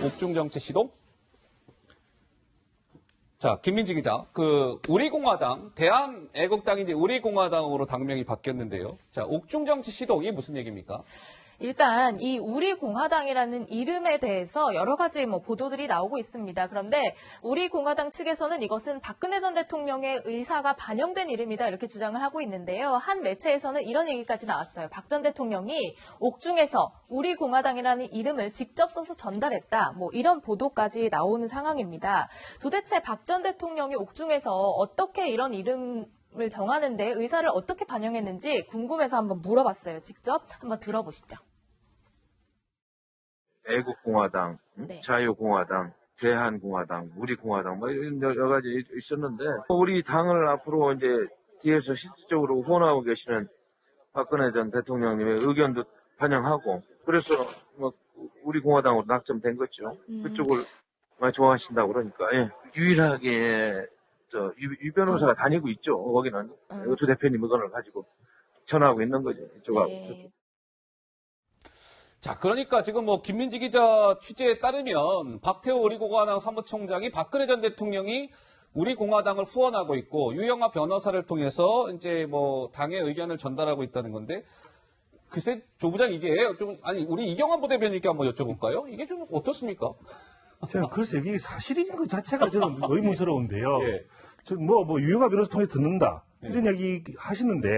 옥중 정치 시동? 자, 김민지 기자. 우리공화당, 대한애국당인데 우리공화당으로 당명이 바뀌었는데요. 자, 옥중 정치 시동, 이게 무슨 얘기입니까? 일단 이 우리공화당이라는 이름에 대해서 여러 가지 보도들이 나오고 있습니다. 그런데 우리공화당 측에서는 이것은 박근혜 전 대통령의 의사가 반영된 이름이다 이렇게 주장을 하고 있는데요. 한 매체에서는 이런 얘기까지 나왔어요. 박 전 대통령이 옥중에서 우리공화당이라는 이름을 직접 써서 전달했다. 이런 보도까지 나오는 상황입니다. 도대체 박 전 대통령이 옥중에서 어떻게 이런 이름을 정하는데 의사를 어떻게 반영했는지 궁금해서 한번 물어봤어요. 직접 한번 들어보시죠. 애국공화당, 네. 자유공화당, 대한공화당, 우리공화당 이런 여러 가지 있었는데 우리 당을 앞으로 이제 뒤에서 실질적으로 후원하고 계시는 박근혜 전 대통령님의 의견도 반영하고 그래서 우리공화당으로 낙점된 거죠. 그쪽을 많이 좋아하신다고 그러니까 유일하게 유 변호사가 다니고 있죠. 거기는 두 대표님 의견을 가지고 전하고 있는 거죠. 이쪽하고. 네. 자, 그러니까 지금 김민지 기자 취재에 따르면 박태호 우리공화당 사무총장이 박근혜 전 대통령이 우리공화당을 후원하고 있고 유영하 변호사를 통해서 이제 당의 의견을 전달하고 있다는 건데 글쎄, 조 부장 이게 우리 이경환 부대변인께 한번 여쭤볼까요? 이게 좀 어떻습니까? 제가 글쎄 이게 사실인 것 자체가 저는 의문스러운데요. 예. 유영하 변호사 통해서 듣는다 이런 얘기 하시는데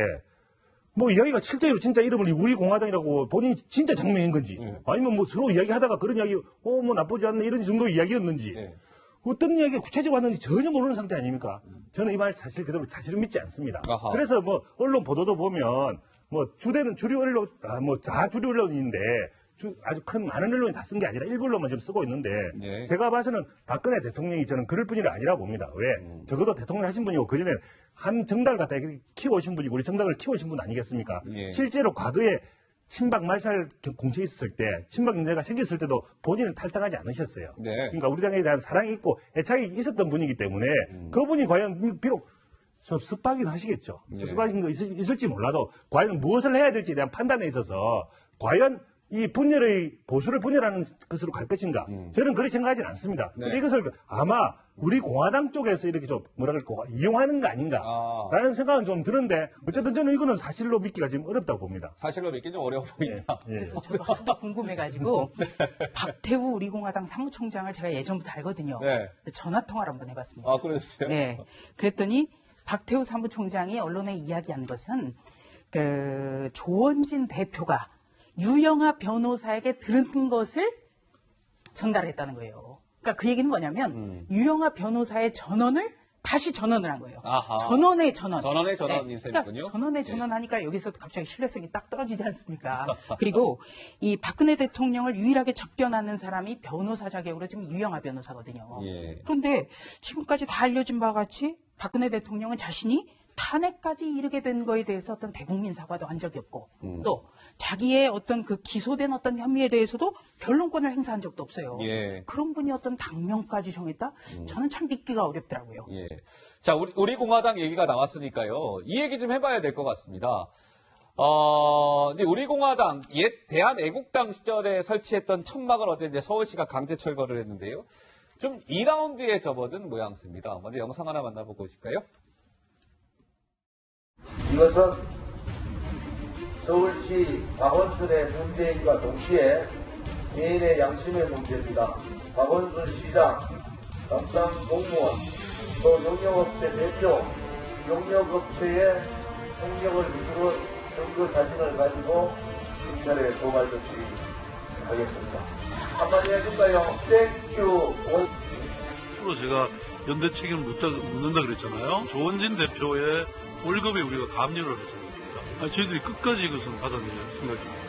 이야기가 실제로 진짜 이름을 우리공화당이라고 본인이 진짜 장명한 건지 아니면 서로 이야기하다가 그런 이야기 나쁘지 않네 이런 정도 이야기였는지 어떤 이야기가 구체적으로 왔는지 전혀 모르는 상태 아닙니까? 저는 이 말 사실 그대로 사실은 믿지 않습니다. 아하. 그래서 언론 보도도 보면 주되는 주류 언론 다주류 언론인데 아주 많은 언론이 다 쓴 게 아니라 일부 언론만 지금 쓰고 있는데 네. 제가 봐서는 박근혜 대통령이 저는 그럴 뿐이 아니라 봅니다. 왜? 적어도 대통령 하신 분이고 그전에 한 정당을 갖다 키워오신 분이고 우리 정당을 키워오신 분 아니겠습니까? 예. 실제로 과거에 친박 말살 공채 있었을 때 친박 인재가 생겼을 때도 본인은 탈당하지 않으셨어요. 네. 그러니까 우리 당에 대한 사랑이 있고 애착이 있었던 분이기 때문에 그분이 과연 비록 습박이긴 하시겠죠. 예. 습박인 거 있을지 몰라도 과연 무엇을 해야 될지에 대한 판단에 있어서 과연 이 보수를 분열하는 것으로 갈 것인가? 저는 그렇게 생각하지는 않습니다. 네. 근데 이것을 아마 우리 공화당 쪽에서 이렇게 좀 이용하는 거 아닌가라는 생각은 좀 드는데 어쨌든 저는 이거는 사실로 믿기가 지금 어렵다고 봅니다. 사실로 믿기 좀 어려워 보인다. 그래서 저도 하도 궁금해가지고 박태우 우리공화당 사무총장을 제가 예전부터 알거든요. 네. 전화 통화를 한번 해봤습니다. 아, 그러셨어요? 네. 그랬더니 박태우 사무총장이 언론에 이야기한 것은 조원진 대표가 유영하 변호사에게 들은 것을 전달했다는 거예요. 그러니까 그 얘기는 뭐냐면 유영하 변호사의 전원을 다시 전원을 한 거예요. 아하. 전원의 전원. 전원의 전원인 셈이군요. 그러니까 전원의 전원하니까 여기서 갑자기 신뢰성이 딱 떨어지지 않습니까? 그리고 이 박근혜 대통령을 유일하게 접견하는 사람이 변호사 자격으로 지금 유영하 변호사거든요. 예. 그런데 지금까지 다 알려진 바와 같이 박근혜 대통령은 자신이 탄핵까지 이르게 된 거에 대해서 어떤 대국민 사과도 한 적이 없고 또 자기의 어떤 기소된 어떤 혐의에 대해서도 변론권을 행사한 적도 없어요. 예. 그런 분이 어떤 당명까지 정했다? 저는 참 믿기가 어렵더라고요. 예. 자, 우리 공화당 얘기가 나왔으니까요. 이 얘기 좀 해봐야 될 것 같습니다. 이제 우리 공화당 옛 대한애국당 시절에 설치했던 천막을 어제 이제 서울시가 강제 철거를 했는데요. 좀 2라운드에 접어든 모양새입니다. 먼저 영상 하나 만나보고 오실까요? 이것은 서울시 박원순의 문제인과 동시에 개인의 양심의 문제입니다. 박원순 시장, 담당 공무원, 또 용역업체 대표, 용역업체의 행력을 이끌어 증거 사진을 가지고 경찰에 고발 조치하겠습니다. 한마디 해줄까요? 땡큐. 앞으로 제가 연대 책임을 묻는다 그랬잖아요. 조원진 대표의 월급에 우리가 감리를 했습니다. 저희들이 끝까지 이것은 받아내야 생각입니다.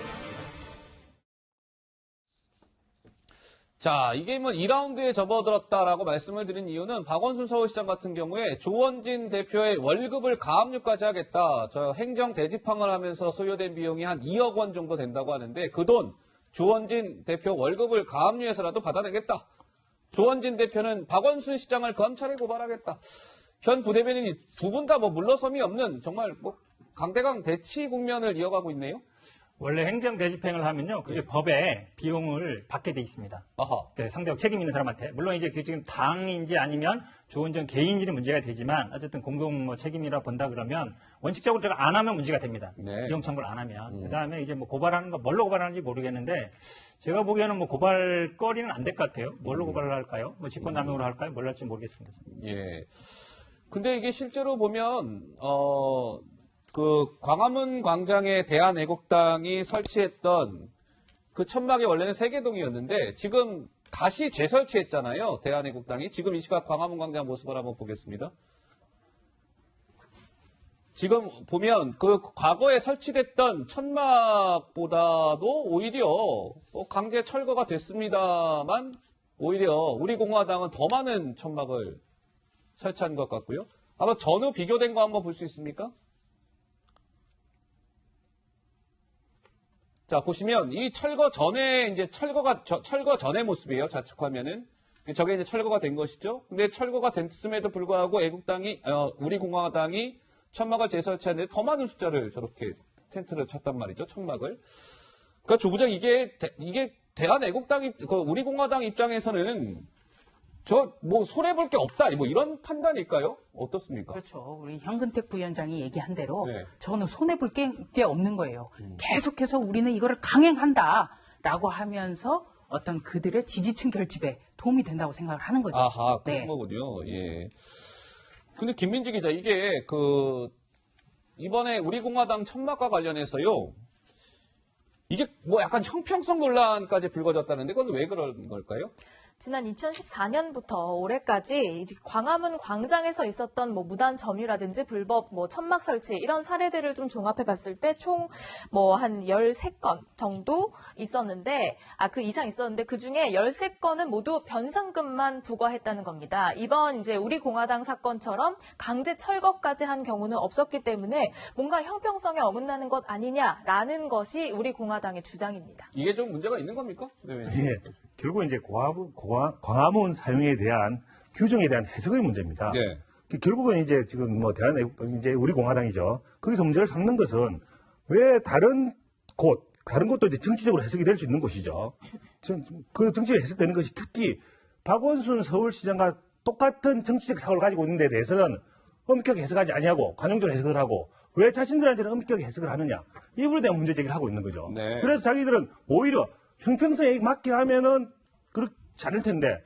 자, 이게 2라운드에 접어들었다라고 말씀을 드린 이유는 박원순 서울시장 같은 경우에 조원진 대표의 월급을 가압류까지 하겠다. 저 행정 대집항을 하면서 소요된 비용이 한 2억 원 정도 된다고 하는데 그 돈 조원진 대표 월급을 가압류해서라도 받아내겠다. 조원진 대표는 박원순 시장을 검찰에 고발하겠다. 현 부대변인이 두 분 다 물러섬이 없는 정말 강대강 대치 국면을 이어가고 있네요. 원래 행정대집행을 하면요, 그게 법에 비용을 받게 돼 있습니다. 아하. 그 상대적 책임 있는 사람한테. 물론 이제 그 지금 당인지 아니면 조원전 개인인지는 문제가 되지만 어쨌든 공동 뭐 책임이라 본다 그러면 원칙적으로 제가 안 하면 문제가 됩니다. 네. 비용 청구를 안 하면. 그다음에 이제 뭐 고발하는 거 뭘로 고발하는지 모르겠는데 제가 보기에는 뭐 고발거리는 안 될 것 같아요. 뭘로 고발을 할까요? 뭐 직권남용으로 할까요? 뭘 할지 모르겠습니다. 예. 근데 이게 실제로 보면, 그 광화문 광장에 대한애국당이 설치했던 그 천막이 원래는 세계동이었는데 지금 다시 재설치했잖아요. 대한애국당이. 지금 이 시각 광화문 광장 모습을 한번 보겠습니다. 지금 보면 그 과거에 설치됐던 천막보다도 오히려 강제 철거가 됐습니다만 오히려 우리 공화당은 더 많은 천막을 설치한 것 같고요. 한번 전후 비교된 거 한번 볼 수 있습니까? 자, 보시면 이 철거 전에 이제 철거 전의 모습이에요. 좌측 화면은. 저게 이제 철거가 된 것이죠. 근데 철거가 됐음에도 불구하고 애국당이 우리 공화당이 천막을 재설치하는데 더 많은 숫자를 저렇게 텐트를 쳤단 말이죠. 천막을. 그러니까 조부장 이게 대한애국당 우리 공화당 입장에서는 뭐 손해볼 게 없다. 뭐 이런 판단일까요? 어떻습니까? 그렇죠. 우리 현근택 부위원장이 얘기한 대로 네. 저는 손해볼 게 없는 거예요. 계속해서 우리는 이거를 강행한다라고 하면서 어떤 그들의 지지층 결집에 도움이 된다고 생각을 하는 거죠. 아하, 그런 네. 거군요. 예. 근데 김민지 기자, 이게 이번에 우리 공화당 천막과 관련해서요. 이게 뭐 약간 형평성 논란까지 불거졌다는데 그건 왜 그런 걸까요? 지난 2014년부터 올해까지 이제 광화문 광장에서 있었던 뭐 무단 점유라든지 불법 뭐 천막 설치 이런 사례들을 좀 종합해 봤을 때 총 뭐 한 13건 정도 있었는데 그 이상 있었는데 그중에 13건은 모두 변상금만 부과했다는 겁니다. 이번 이제 우리 공화당 사건처럼 강제 철거까지 한 경우는 없었기 때문에 뭔가 형평성에 어긋나는 것 아니냐라는 것이 우리 공화당의 주장입니다. 이게 좀 문제가 있는 겁니까? 네. 예. 결국 이제 광화문 사용에 대한 규정에 대한 해석의 문제입니다. 네. 결국은 이제 지금 뭐 이제 우리 공화당이죠. 거기서 문제를 삼는 것은 왜 다른 곳도 이제 정치적으로 해석이 될 수 있는 곳이죠. 그 정치적으로 해석되는 것이 특히 박원순 서울시장과 똑같은 정치적 사고를 가지고 있는 데 대해서는 엄격하게 해석하지 아니하고 관용적으로 해석을 하고 왜 자신들한테는 엄격하게 해석을 하느냐. 이 부분에 대한 문제 제기를 하고 있는 거죠. 네. 그래서 자기들은 오히려 형평성에 맞게 하면은 그렇지 않을 텐데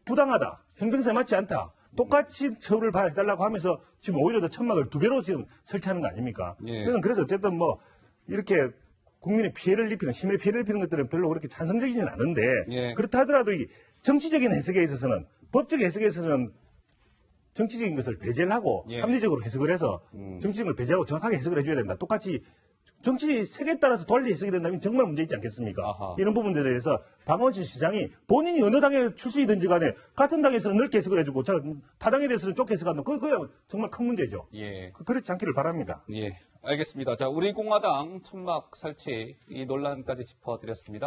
부당하다. 형평성에 맞지 않다. 똑같이 처벌을 해달라고 하면서 지금 오히려 더 천막을 2배로 지금 설치하는 거 아닙니까? 예. 저는 그래서 어쨌든 뭐 이렇게 국민의 피해를 입히는 시민의 피해를 입히는 것들은 별로 그렇게 찬성적이지는 않은데 예. 그렇다 하더라도 이 정치적인 해석에 있어서는 법적 해석에 있어서는 정치적인 것을 배제를 하고 예. 합리적으로 해석을 해서 정치적인 걸 배제하고 정확하게 해석을 해줘야 된다. 똑같이 정치 세계에 따라서 달리 해석이 된다면 정말 문제 있지 않겠습니까? 아하. 이런 부분들에 대해서 박원순 시장이 본인이 어느 당의 출신이든지 간에 같은 당에서는 넓게 해석을 해주고 타 당에 대해서는 좁게 해석한다. 그거 정말 큰 문제죠. 예. 그렇지 않기를 바랍니다. 예. 알겠습니다. 자, 우리 공화당 천막 설치 이 논란까지 짚어드렸습니다.